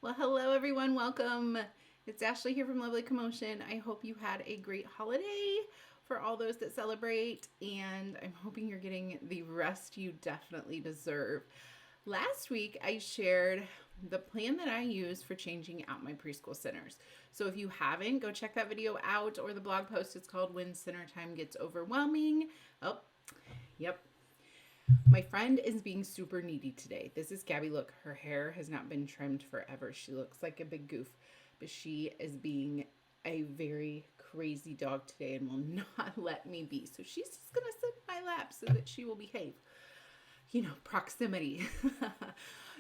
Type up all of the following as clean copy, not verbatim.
Well, hello everyone. Welcome. It's Ashley here from Lovely Commotion. I hope you had a great holiday for all those that celebrate, and I'm hoping you're getting the rest you definitely deserve. Last week, I shared the plan that I use for changing out my preschool centers. So if you haven't, go check that video out, or the blog post. It's called When Center Time Gets Overwhelming. Oh, yep, my friend is being super needy today. This is Gabby. Look, her hair has not been trimmed forever. She looks like a big goof, but she is being a very crazy dog today and will not let me be. So she's just going to sit in my lap so that she will behave. You know, proximity.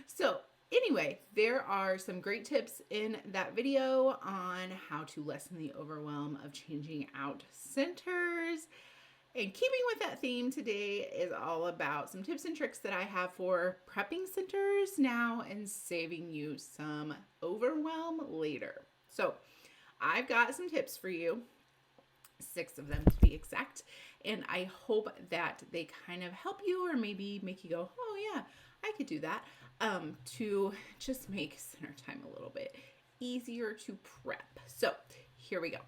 So anyway, there are some great tips in that video on how to lessen the overwhelm of changing out centers. And keeping with that theme, today is all about some tips and tricks that I have for prepping centers now and saving you some overwhelm later. So I've got some tips for you, 6 of them to be exact, and I hope that they kind of help you or maybe make you go, oh yeah, I could do that, to just make center time a little bit easier to prep. So here we go.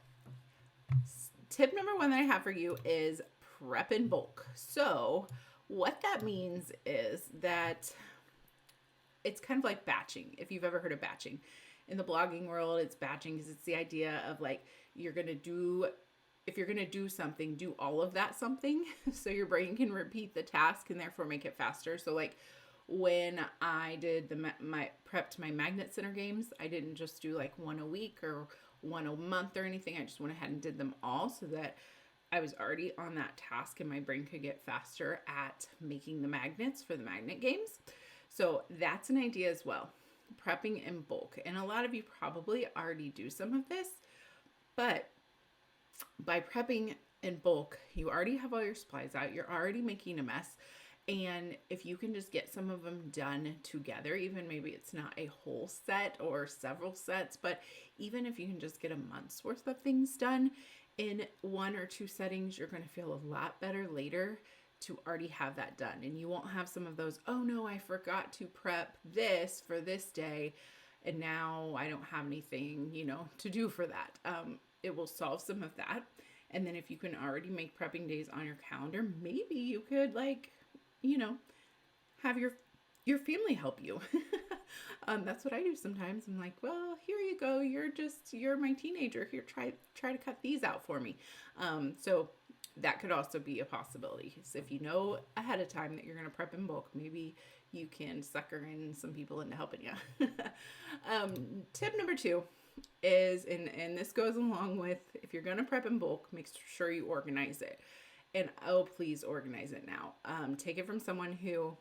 Tip number 1 that I have for you is prep in bulk. So what that means is that it's kind of like batching. If you've ever heard of batching in the blogging world, it's batching because it's the idea of like if you're going to do something, do all of that something so your brain can repeat the task and therefore make it faster. So like when I did prepped my magnet center games, I didn't just do like one a week or one a month or anything. I just went ahead and did them all so that I was already on that task and my brain could get faster at making the magnets for the magnet games. So that's an idea as well. Prepping in bulk. And a lot of you probably already do some of this, but by prepping in bulk, you already have all your supplies out. You're already making a mess. And if you can just get some of them done together, even maybe it's not a whole set or several sets, but even if you can just get a month's worth of things done in 1 or 2 settings, you're going to feel a lot better later to already have that done. And you won't have some of those, oh no, I forgot to prep this for this day, and now I don't have anything, to do for that. It will solve some of that. And then if you can already make prepping days on your calendar, maybe you could have your family help you. That's what I do sometimes. I'm like, well, here you go. You're my teenager. Here, try to cut these out for me. So that could also be a possibility. So if you know ahead of time that you're going to prep in bulk, maybe you can sucker in some people into helping you. Tip number 2 is, and this goes along with, if you're going to prep in bulk, make sure you organize it. And oh, please organize it now. Take it from someone who,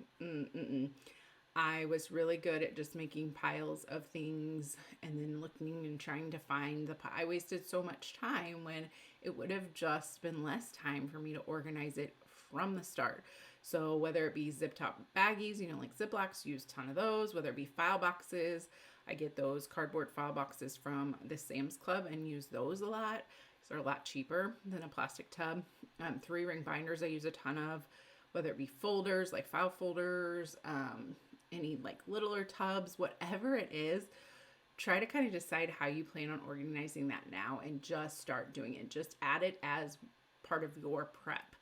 I was really good at just making piles of things and then looking and trying to find I wasted so much time when it would have just been less time for me to organize it from the start. So whether it be zip top baggies, like Ziplocs, use a ton of those. Whether it be file boxes, I get those cardboard file boxes from the Sam's Club and use those a lot. They're a lot cheaper than a plastic tub. 3-ring binders I use a ton of, whether it be folders, like file folders, any like littler tubs, whatever it is. Try to kind of decide how you plan on organizing that now and just start doing it. Just add it as part of your prep.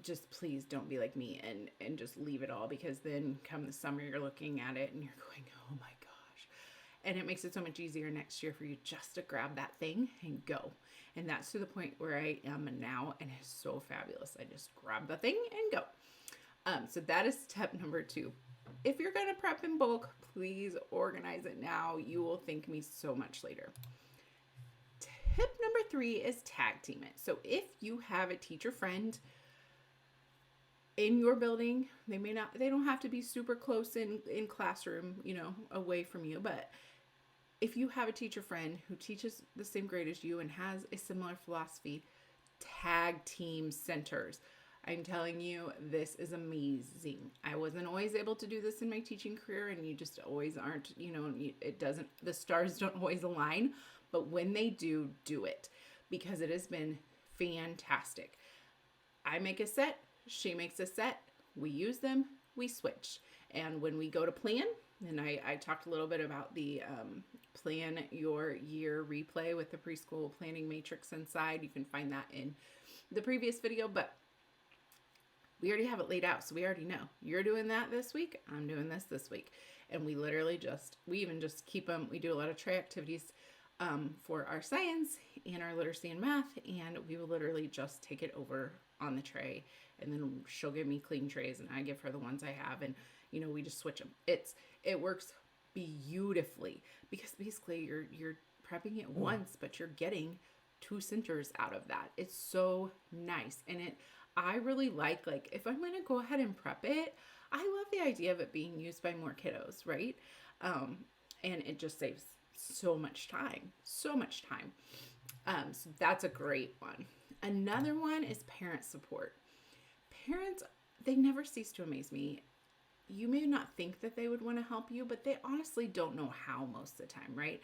Just please don't be like me and just leave it all, because then come the summer you're looking at it and you're going, oh my gosh. And it makes it so much easier next year for you just to grab that thing and go. And that's to the point where I am now, and it's so fabulous. I just grab the thing and go. So that is step number 2. If you're going to prep in bulk, please organize it now. You will thank me so much later. Tip number 3 is tag team it. So if you have a teacher friend in your building, they don't have to be super close in classroom, away from you, but if you have a teacher friend who teaches the same grade as you and has a similar philosophy, tag team centers. I'm telling you, this is amazing. I wasn't always able to do this in my teaching career, and you just always aren't, the stars don't always align, but when they do, do it, because it has been fantastic. I make a set, she makes a set, we use them, we switch. And when we go to plan, And I talked a little bit about the plan your year replay with the preschool planning matrix inside. You can find that in the previous video, but we already have it laid out. So we already know you're doing that this week. I'm doing this week. And we literally we even just keep them. We do a lot of tray activities for our science and our literacy and math. And we will literally just take it over on the tray. And then she'll give me clean trays and I give her the ones I have. And, we just switch them. It works beautifully because basically you're prepping it once, but you're getting 2 centers out of that. It's so nice. And I really like if I'm going to go ahead and prep it, I love the idea of it being used by more kiddos, right? And it just saves so much time. So that's a great one. Another one is parent support. Parents, they never cease to amaze me. You may not think that they would want to help you, but they honestly don't know how most of the time, right?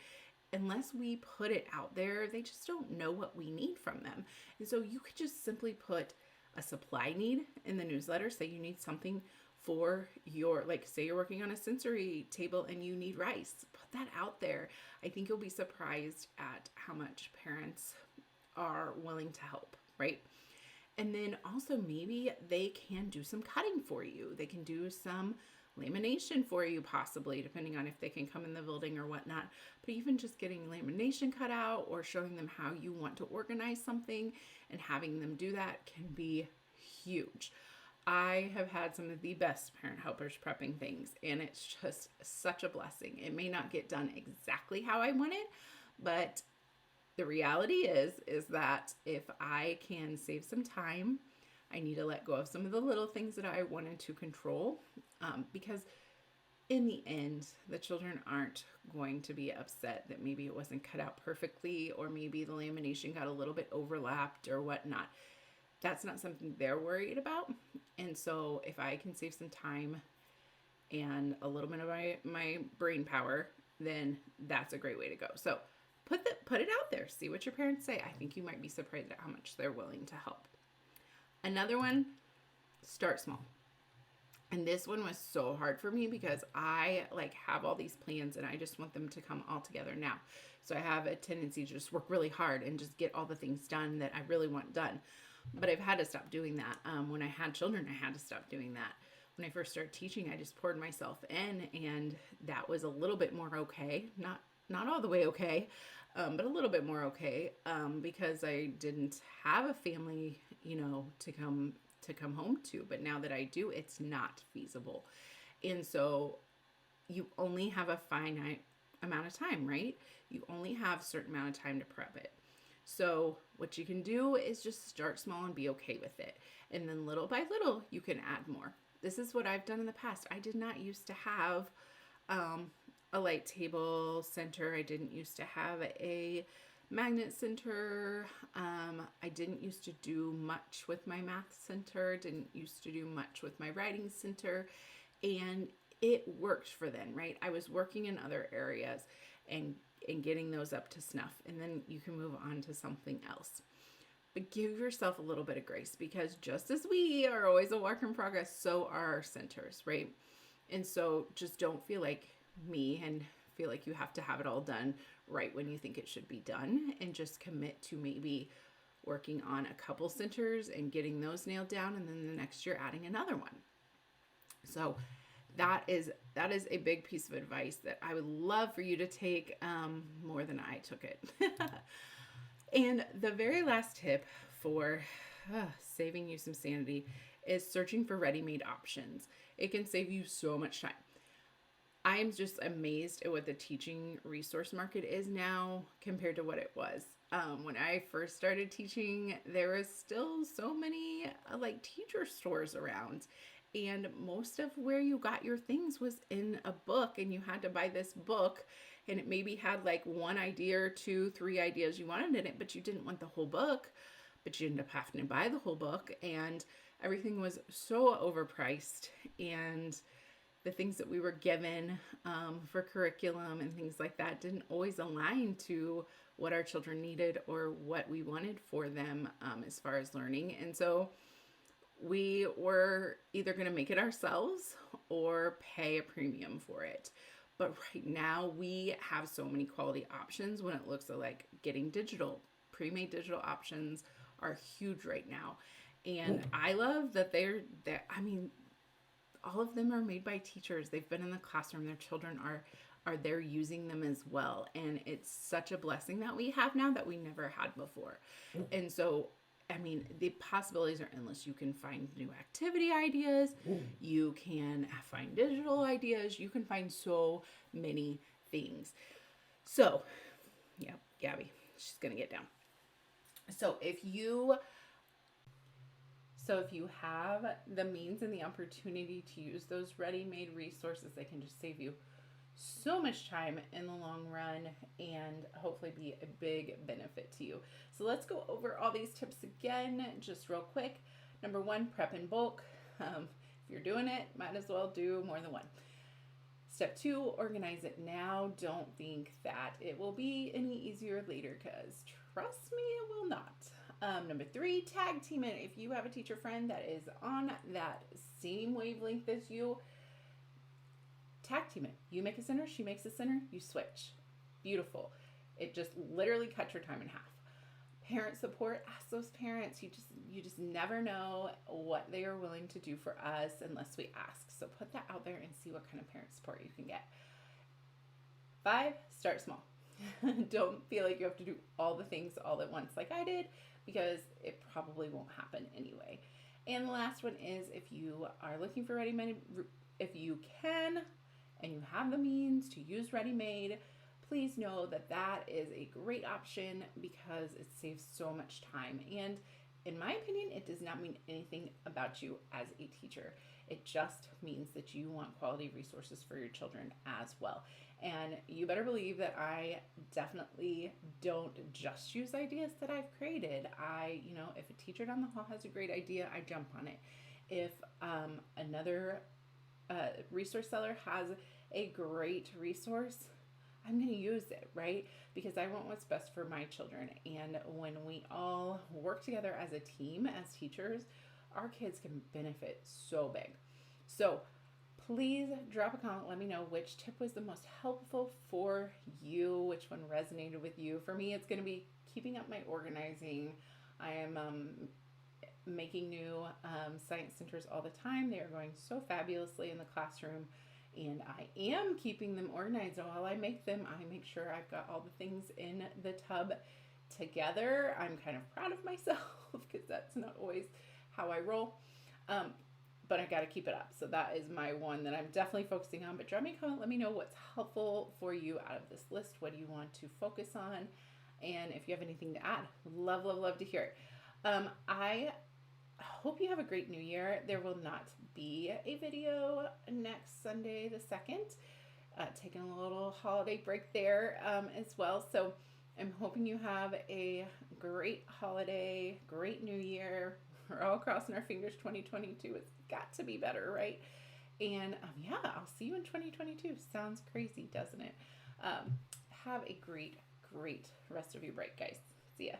Unless we put it out there, they just don't know what we need from them. And so you could just simply put a supply need in the newsletter. Say you need something for your, say you're working on a sensory table and you need rice. Put that out there. I think you'll be surprised at how much parents are willing to help, right? And then also maybe they can do some cutting for you. They can do some lamination for you, possibly, depending on if they can come in the building or whatnot. But even just getting lamination cut out or showing them how you want to organize something and having them do that can be huge. I have had some of the best parent helpers prepping things, and it's just such a blessing. It may not get done exactly how I want it, but the reality is that if I can save some time, I need to let go of some of the little things that I wanted to control, because in the end, the children aren't going to be upset that maybe it wasn't cut out perfectly or maybe the lamination got a little bit overlapped or whatnot. That's not something they're worried about. And so if I can save some time and a little bit of my brain power, then that's a great way to go. So put it out there. See what your parents say. I think you might be surprised at how much they're willing to help. Another one, start small. And this one was so hard for me because I have all these plans and I just want them to come all together now. So I have a tendency to just work really hard and just get all the things done that I really want done. But I've had to stop doing that. When I had children, I had to stop doing that. When I first started teaching, I just poured myself in, and that was a little bit more okay. Not all the way okay, but a little bit more okay, because I didn't have a family, to come home to. But now that I do, it's not feasible. And so you only have a finite amount of time, right? You only have a certain amount of time to prep it. So what you can do is just start small and be okay with it. And then little by little, you can add more. This is what I've done in the past. I did not used to have a light table center. I didn't used to have a magnet center. I didn't used to do much with my math center. Didn't used to do much with my writing center. And it worked for then, right? I was working in other areas and getting those up to snuff. And then you can move on to something else. But give yourself a little bit of grace, because just as we are always a work in progress, so are our centers, right? And so just don't feel like me and feel like you have to have it all done right when you think it should be done, and just commit to maybe working on a couple centers and getting those nailed down, and then the next year adding another one. So that is a big piece of advice that I would love for you to take more than I took it. And the very last tip for saving you some sanity is searching for ready-made options. It can save you so much time. I'm just amazed at what the teaching resource market is now compared to what it was. When I first started teaching, there was still so many teacher stores around. And most of where you got your things was in a book, and you had to buy this book, and it maybe had one idea or 2, 3 ideas you wanted in it, but you didn't want the whole book, but you ended up having to buy the whole book, and everything was so overpriced, and the things that we were given for curriculum and things like that didn't always align to what our children needed or what we wanted for them as far as learning. And so we were either going to make it ourselves or pay a premium for it. But right now we have so many quality options when it looks like getting digital. Pre-made digital options are huge right now. And I love that I mean, all of them are made by teachers. They've been in the classroom. Their children are there using them as well. And it's such a blessing that we have now that we never had before. And so, I mean, the possibilities are endless. You can find new activity ideas. You can find digital ideas. You can find so many things. So, yeah, Gabby, she's going to get down. So if you have the means and the opportunity to use those ready-made resources, they can just save you so much time in the long run and hopefully be a big benefit to you. So let's go over all these tips again, just real quick. Number 1, prep in bulk. If you're doing it, might as well do more than one. Step 2, organize it now. Don't think that it will be any easier later, because trust me, it will not. Number 3, tag team it. If you have a teacher friend that is on that same wavelength as you, tag team it. You make a center, she makes a center, you switch. Beautiful. It just literally cuts your time in half. Parent support, ask those parents. You just never know what they are willing to do for us unless we ask. So put that out there and see what kind of parent support you can get. 5, start small. Don't feel like you have to do all the things all at once like I did, because it probably won't happen anyway. And the last one is, if you are looking for ready-made, if you can and you have the means to use ready-made, please know that that is a great option because it saves so much time. And in my opinion, it does not mean anything about you as a teacher. It just means that you want quality resources for your children as well. And you better believe that I definitely don't just use ideas that I've created. If a teacher down the hall has a great idea, I jump on it. If another resource seller has a great resource, I'm going to use it, right? Because I want what's best for my children. And when we all work together as a team, as teachers, our kids can benefit so big. So please drop a comment. Let me know which tip was the most helpful for you, which one resonated with you. For me, it's going to be keeping up my organizing. I am making new science centers all the time. They are going so fabulously in the classroom. And I am keeping them organized. While I make them, I make sure I've got all the things in the tub together. I'm kind of proud of myself because that's not always how I roll. But I got to keep it up. So that is my one that I'm definitely focusing on. But drop me a comment. Let me know what's helpful for you out of this list. What do you want to focus on? And if you have anything to add, love, love, love to hear it. I hope you have a great new year. There will not be a video next Sunday the 2nd. Taking a little holiday break there as well. So I'm hoping you have a great holiday, great new year. We're all crossing our fingers. 2022, it's got to be better, right? And I'll see you in 2022. Sounds crazy, doesn't it? Have a great rest of your break, guys. See ya.